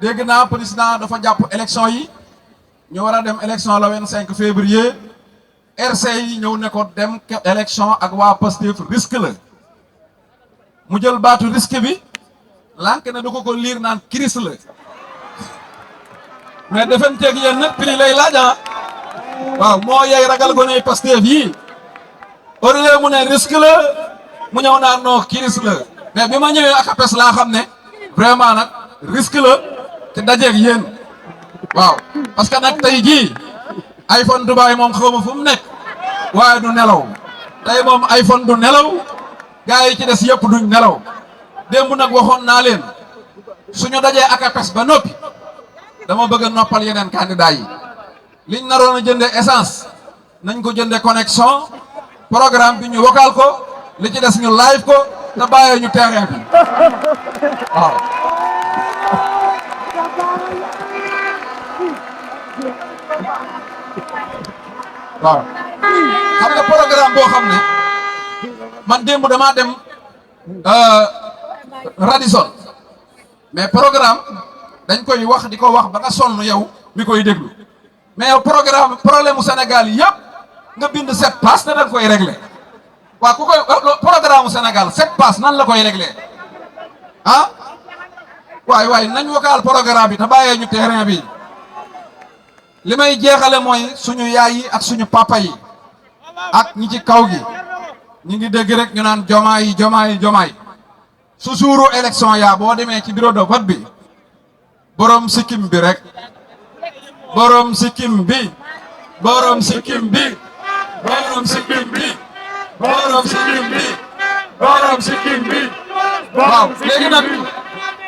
dégg naa président dafa jàpp élection yi ñu war a dem élection le 25 février RC yi ñëw ne ko dem élection ak waa Pastef risque la mu jël baatu risque bi lànk ne du ko liir naan crise la mais defenteeg yéen nag prix lay laaj waaw moo yey ragal gone Pastef yi au lieu mu ne risque la mu ñëw naan non crise la mais bi ma ñëwee ak APES laa xam ne vraiment nag risque la te dajeeg yéen waaw parce que nag tey jii iPhone Dubaay moom xaw ma fu mu nekk waaye du nelaw tey moom iPhone du nelaw gars yi ci des yëpp duñ nelaw démb nag waxoon naa leen suñu dajee ak APES ba noppi dama bëgg a noppal yeneen candidat yi liñ naroon a jënde essence nañ ko jënde connexion programme bi ñu vocal ko li ci des ñu live ko te bàyyee ñu terrain bi waaw waaw xam nga programme boo xam ne man démb damaa dem Radisson mais programme dañ koy wax di ko wax ba nga sonn yow mi koy déglu mais yow problème mu Sénégal yëpp nga bind 7 pages te dañ koy réglé waaw ku koy programme mu Sénégal 7 pages nan la koy réglé ah waay nañ vocal programme bi te bàyyee ñu terrain bi li may jeexale mooy suñu yaay yi ak suñu papa yi ak ñi ci kaw gi ñu ngi dégg rek ñu naan jomaay su suuru élection yaa boo demee ci bureau de vote bi borom sikkim bi rek borom sikkim bi borom sikkim bi borom sikkim bi borom sikkim bi borom sikkim bi waaw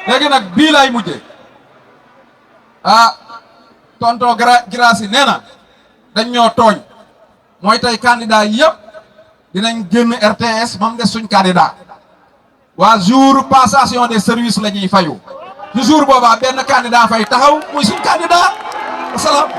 léegi nag bii laay mujje tonton Grâce nee na dañ ñoo tooñ mooy tey candidat yëpp dinañ génn RTS moom des suñ candidat waa jour passation des services la ñuy fayu du jour boobaa benn candidat fay taxaw muy suñ candidat asalaam